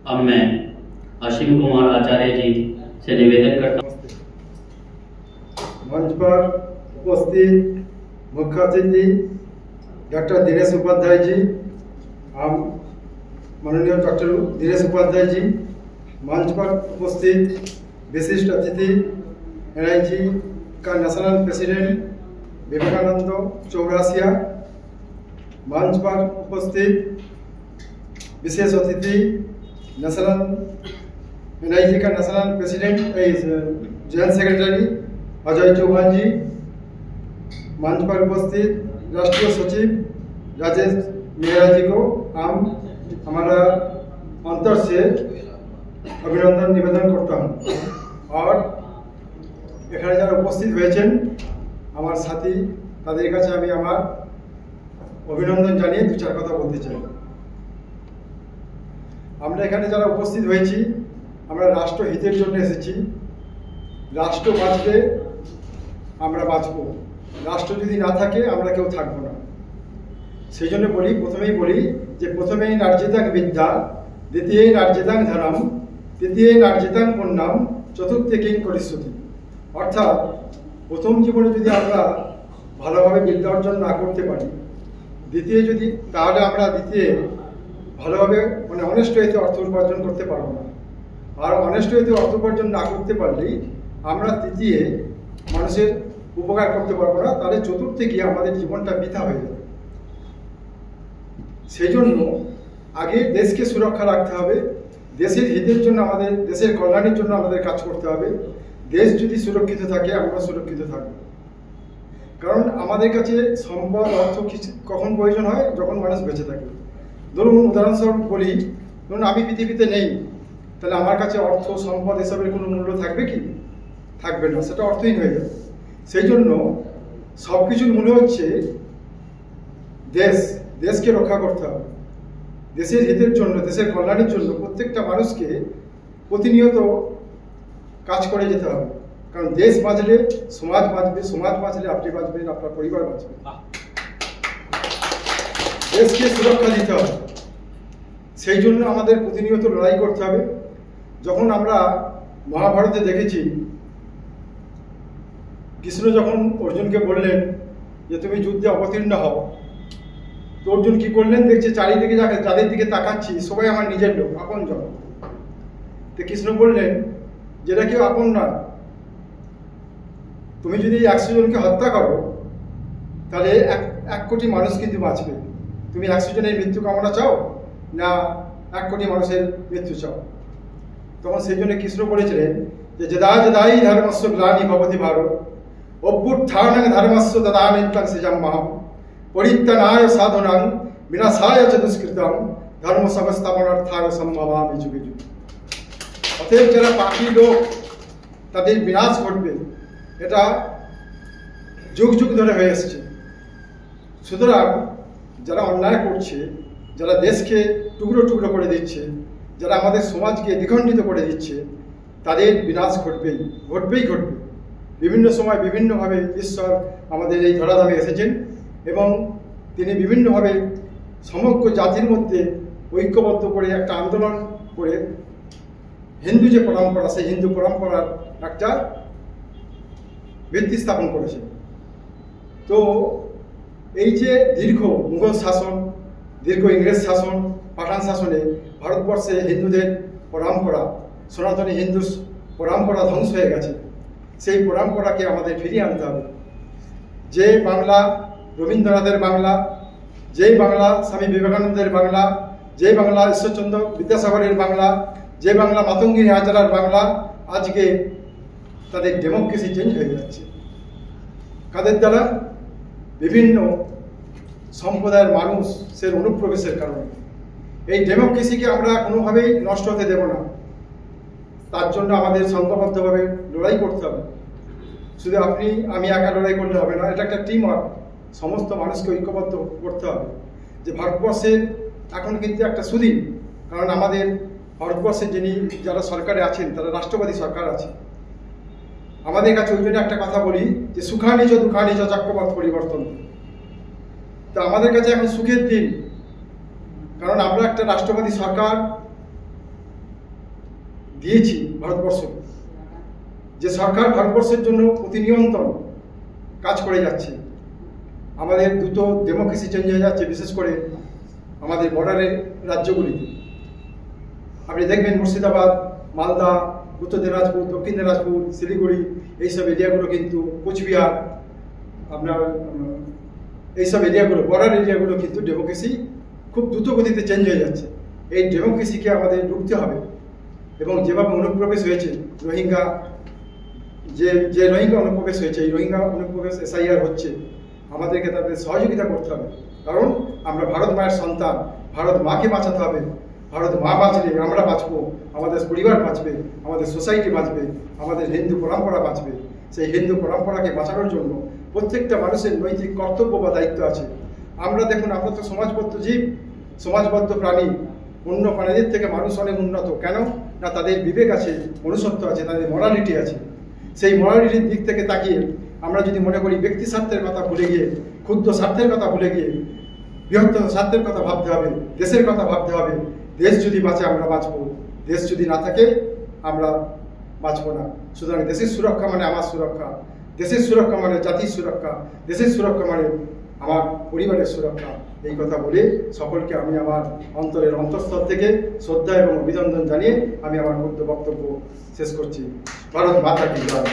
अब मैं असीम कुमार आचार्य जी से निवेदन करता हूँ। मंच पर उपस्थित मुख्य अतिथि डॉक्टर दिनेश उपाध्याय जी, हम माननीय डॉक्टर दिनेश उपाध्याय जी, मंच पर उपस्थित विशिष्ट अतिथि NIG का नेशनल प्रेसिडेंट विवेकानंद चौरासिया, मंच पर उपस्थित विशेष अतिथि NIG का national president general secretary Ajay Chauhan ji, मंच पर उपस्थित राष्ट्रीय सचिव राजेश मेहरा जी को हम हमारा अंतर से अभिनंदन निवेदन करता हूँ। और এখানে যারা উপস্থিত হয়েছেন আমার সাথী, তাদের কাছে আমি আমার অভিনন্দন জানিয়ে দু চার কথা বলতে চাই। আমরা এখানে যারা উপস্থিত হয়েছি, আমরা রাষ্ট্রহিতের জন্য এসেছি। রাষ্ট্র বাঁচলে আমরা বাঁচব, রাষ্ট্র যদি না থাকে আমরা কেউ থাকবো না। সেই জন্য প্রথমেই বলি যে প্রথমেই নার্যেতাং বিদ্যা, দ্বিতীয় নার্যেতাং ধর্ম, তৃতীয় নার্যেতাং পুণ্যম, চতুর্থে কিং করিষ্যতি। অর্থাৎ প্রথম জীবনে যদি আমরা ভালোভাবে বিদ্যা অর্জন না করতে পারি, তাহলে আমরা দ্বিতীয় ভালোভাবে অনেস্ট হইতে অর্থ উপার্জন করতে পারবো না। আর অনেস্ট হইতে অর্থ উপার্জন না করতে পারলেই আমরা তৃতীয় মানুষের উপকার করতে পারবো না, তাহলে চতুর্থে গিয়ে আমাদের জীবনটা বৃথা হয়ে যাবে। সেই জন্য আগে দেশকে সুরক্ষা রাখতে হবে, দেশের হিতের জন্য আমাদের, দেশের কল্যাণের জন্য আমাদের কাজ করতে হবে। দেশ যদি সুরক্ষিত থাকে আমরা সুরক্ষিত থাকব। কারণ আমাদের কাছে সম্পদ অর্থ কখন প্রয়োজন হয়? যখন মানুষ বেঁচে থাকে। ধরুন উদাহরণস্বরূপ বলি, ধরুন আমি পৃথিবীতে নেই, তাহলে আমার কাছে অর্থ সম্পদ এসবের কোনো মূল্য থাকবে কি? থাকবে না, সেটা অর্থহীন হয়ে যাবে। সেই জন্য সব কিছুর মূল্য হচ্ছে দেশকে রক্ষা করতে হবে। দেশের হিতের জন্য, দেশের কল্যাণের জন্য প্রত্যেকটা মানুষকে প্রতিনিয়ত কাজ করে যেতে হবে। কারণ দেশ বাঁচলে সমাজ বাঁচবে, সমাজ বাঁচলে আপনি বাঁচবেন, আপনার পরিবার বাঁচবে। দেশকে সুরক্ষা দিতে হবে, সেই জন্য আমাদের প্রতিনিয়ত লড়াই করতে হবে। যখন আমরা মহাভারতে দেখেছি, কৃষ্ণ যখন অর্জুনকে বললেন যে তুমি যুদ্ধে অবতীর্ণ হও, তো অর্জুন কি করলেন? দেখছে চারিদিকে যাদের দিকে তাকাচ্ছি সবাই আমার নিজের লোক, আপন জন। তো কৃষ্ণ বললেন যেটা কেউ আপন নয়, তুমি যদি 100 জনকে হত্যা করো তাহলে 1 কোটি মানুষ কিন্তু বাঁচবে। তুমি 100 জনের মৃত্যু কামনা চাও না 1 কোটি মানুষের মৃত্যু চাও? তখন সেই জন্য কৃষ্ণ বলেছিলেন যে যদা যদাই ধর্মস্য গ্লানি ভবতি ভারত, অভ্যুত্থানং ধর্মস্য তদানীন্তং সৃজাম্যহম, পরিত্রাণায় সাধনাং বিনাশায় চ দুষ্কৃতম, ধর্ম সংস্থাপনার্থায় সম্ভবামি যুগে যুগে। অতএব যারা পাপী লোক তাদের বিনাশ ঘটবে, এটা যুগ যুগ ধরে হয়ে এসছে। সুতরাং যারা অন্যায় করছে, যারা দেশকে টুকরো টুকরো করে দিচ্ছে, যারা আমাদের সমাজকে দ্বিখণ্ডিত করে দিচ্ছে, তাদের বিনাশ ঘটবেই ঘটবে। বিভিন্ন সময় বিভিন্নভাবে ঈশ্বর আমাদের এই ধরাধামে এসেছেন এবং তিনি বিভিন্নভাবে সমগ্র জাতির মধ্যে ঐক্যবদ্ধ করে একটা আন্দোলন করে হিন্দু যে পরম্পরা, সেই হিন্দু পরম্পরার একটা ভিত্তি স্থাপন করেছে। তো এই যে দীর্ঘ মুঘল শাসন, দীর্ঘ ইংরেজ শাসন, পাঠান শাসনে ভারতবর্ষে হিন্দুদের পরম্পরা, সনাতনী হিন্দু পরম্পরা ধ্বংস হয়ে গেছে। সেই পরম্পরাকে আমাদের ফিরিয়ে আনতে হবে। যে বাংলা রবীন্দ্রনাথের বাংলা, যেই বাংলা স্বামী বিবেকানন্দের বাংলা, যেই বাংলা ঈশ্বরচন্দ্র বিদ্যাসাগরের বাংলা, যে বাংলা মাতঙ্গিনী হাজরার বাংলা, আজকে তাদের ডেমোক্রেসি চেঞ্জ হয়ে যাচ্ছে। কাদের দ্বারা? বিভিন্ন সম্প্রদায়ের মানুষের অনুপ্রবেশের কারণে। এই ডেমোক্রেসিকে আমরা কোনোভাবেই নষ্ট হতে দেব না। তার জন্য আমাদের সংঘবদ্ধভাবে লড়াই করতে হবে। শুধু আমি একা লড়াই করলে হবে না, এটা একটা টিম ওয়ার্ক। সমস্ত মানুষকে ঐক্যবদ্ধ করতে হবে। যে ভারতবর্ষের এখন কিন্তু একটা সুদিন, কারণ আমাদের ভারতবর্ষে যারা সরকারে আছেন তারা রাষ্ট্রবাদী সরকার আছে। আমাদের কাছে ওই জন্য একটা কথা বলি যে সুখানিচ দুঃখানিচ চক্রপথ পরিবর্তন। তো আমাদের কাছে এখন সুখের দিন, কারণ আমরা একটা রাষ্ট্রবাদী সরকার দিয়েছি ভারতবর্ষকে, যে সরকার ভারতবর্ষের জন্য প্রতিনিয়ন্তন কাজ করে যাচ্ছে, আমাদের দ্রুত ডেমোক্রেসি চেঞ্জ হয়ে যাচ্ছে, বিশেষ করে আমাদের বর্ডারের রাজ্যগুলিতে। আপনি দেখবেন মুর্শিদাবাদ, মালদা, উত্তর দিনাজপুর, দক্ষিণ দিনাজপুর, শিলিগুড়ি, এইসব এরিয়াগুলো কিন্তু কোচবিহার, আপনার এইসব এরিয়াগুলো, বর্ডার এরিয়াগুলো কিন্তু ডেমোক্রেসি খুব দ্রুত গতিতে চেঞ্জ হয়ে যাচ্ছে। এই ডেমোক্রেসিকে আমাদের রুখতে হবে এবং যেভাবে অনুপ্রবেশ হয়েছে রোহিঙ্গা, যে রোহিঙ্গা অনুপ্রবেশ হয়েছে, এই রোহিঙ্গা অনুপ্রবেশ SIR হচ্ছে, আমাদেরকে তাদের সহযোগিতা করতে হবে। কারণ আমরা ভারত মায়ের সন্তান, ভারত মাকে বাঁচাতে হবে। ভারত মা বাঁচলে আমরা বাঁচবো, আমাদের পরিবার বাঁচবে, আমাদের সোসাইটি বাঁচবে, আমাদের হিন্দু পরম্পরা বাঁচবে। সেই হিন্দু পরম্পরাকে বাঁচানোর জন্য প্রত্যেকটা মানুষের নৈতিক কর্তব্য বা দায়িত্ব আছে। আমরা দেখুন, আমরা তো সমাজবদ্ধ জীব, সমাজবদ্ধ প্রাণী। অন্য প্রাণীদের থেকে মানুষ অনেক উন্নত। কেন না, তাদের বিবেক আছে, মনুষ্যত্ব আছে, তাদের মরালিটি আছে। সেই মরালিটির দিক থেকে তাকিয়ে আমরা যদি মনে করি ব্যক্তি স্বার্থের কথা ভুলে গিয়ে, ক্ষুদ্র স্বার্থের কথা ভুলে গিয়ে বৃহত্তর স্বার্থের কথা ভাবতে হবে, দেশের কথা ভাবতে হবে। দেশ যদি বাঁচে আমরা বাঁচবো, দেশ যদি না থাকে আমরা বাঁচবো না। সুতরাং দেশের সুরক্ষা মানে আমার সুরক্ষা, দেশের সুরক্ষা মানে জাতির সুরক্ষা, দেশের সুরক্ষা মানে আমার পরিবারের সুরক্ষা। এই কথা বলে সকলকে আমি আমার অন্তরের অন্তঃস্থল থেকে শ্রদ্ধা এবং অভিনন্দন জানিয়ে আমি আমার বক্তব্য শেষ করছি। ভারত মাতা কি জয়।